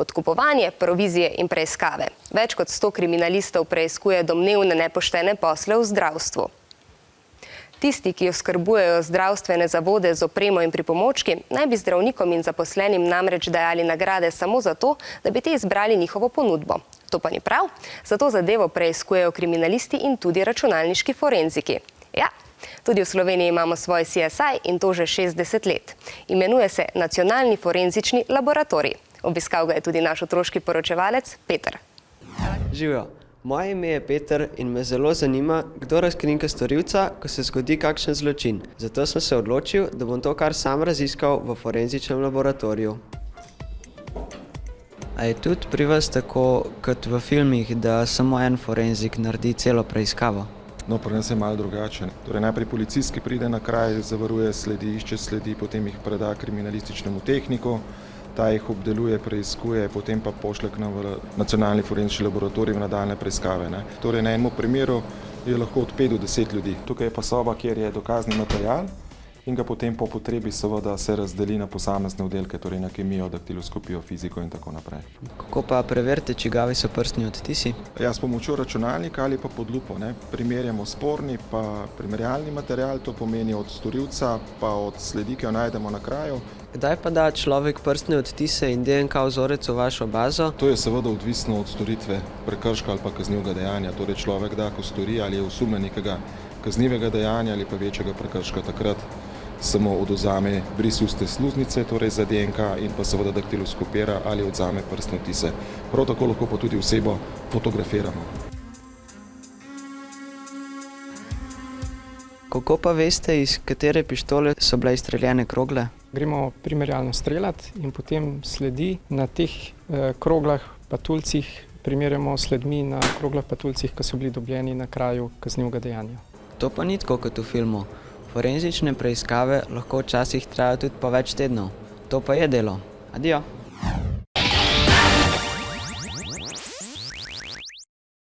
podkupovanje, provizije in preiskave. Več kot 100 kriminalistov preiskuje domnevne nepoštene posle v zdravstvu. Tisti, ki oskrbujejo zdravstvene zavode z opremo in pripomočki, naj bi zdravnikom in zaposlenim namreč dajali nagrade samo zato, da bi te izbrali njihovo ponudbo. To pa ni prav, zato zadevo preiskujejo kriminalisti in tudi računalniški forenziki. Ja, tudi v Sloveniji imamo svoj CSI in to že 60 let. Imenuje se Nacionalni forenzični laboratorij. Obiskal ga je tudi naš otroški poročevalec Peter. Živjo. Moje ime je Peter in me zelo zanima, kdo razkrinka storilca, ko se zgodi kakšen zločin. Zato sem se odločil, da bom to kar sam raziskal v forenzičnem laboratoriju. A je tudi pri vas tako, kot v filmih, da samo en forenzik naredi celo preiskavo? No, pri nas je malo drugače. Torej, najprej policijski pride na kraj, zavaruje sledi, išče sledi, potem jih preda kriminalističnemu tehniku, ta jih obdeluje, preiskuje, potem pa pošlje k nam v Nacionalni forenzični laboratorij v nadaljnje preiskave. Torej, na enem primeru je lahko od 5 do 10 ljudi. Tukaj je pa soba, kjer je dokazni material in ga potem po potrebi seveda se razdeli na posamezne oddelke, torej na kemijo, daktiloskopijo, fiziko in tako naprej. Kako pa preverite, čigavi so prstni odtisi? Ja, s pomočjo računalnika ali pa pod lupo. Primerjamo sporni pa primerjalni material, to pomeni od storilca pa od sledi, ki jo najdemo na kraju. Kdaj pa da človek prstne odtise in DNK vzorec v vašo bazo? To je seveda odvisno od storitve prekrška ali pa kaznivega dejanja. Torej človek da, ko stori ali je osumljen nekega kaznivega dejanja ali pa večjega prekrška, takrat samo odvzame bris ustne sluznice, torej za DNK in pa seveda daktiloskopira ali odvzame prstne odtise. Prav tako lahko pa tudi osebo fotografiramo. Kako pa veste, iz katere pištole so bile izstreljene krogle? Gremo primerjalno streljati in potem sledi na teh kroglah, patulcih, primerjamo sledmi na kroglah, patulcih, ki so bili dobljeni na kraju kaznivega dejanja. To pa ni tako kot v filmu. Forenzične preiskave lahko včasih trajajo tudi po več tednov. To pa je delo. Adijo.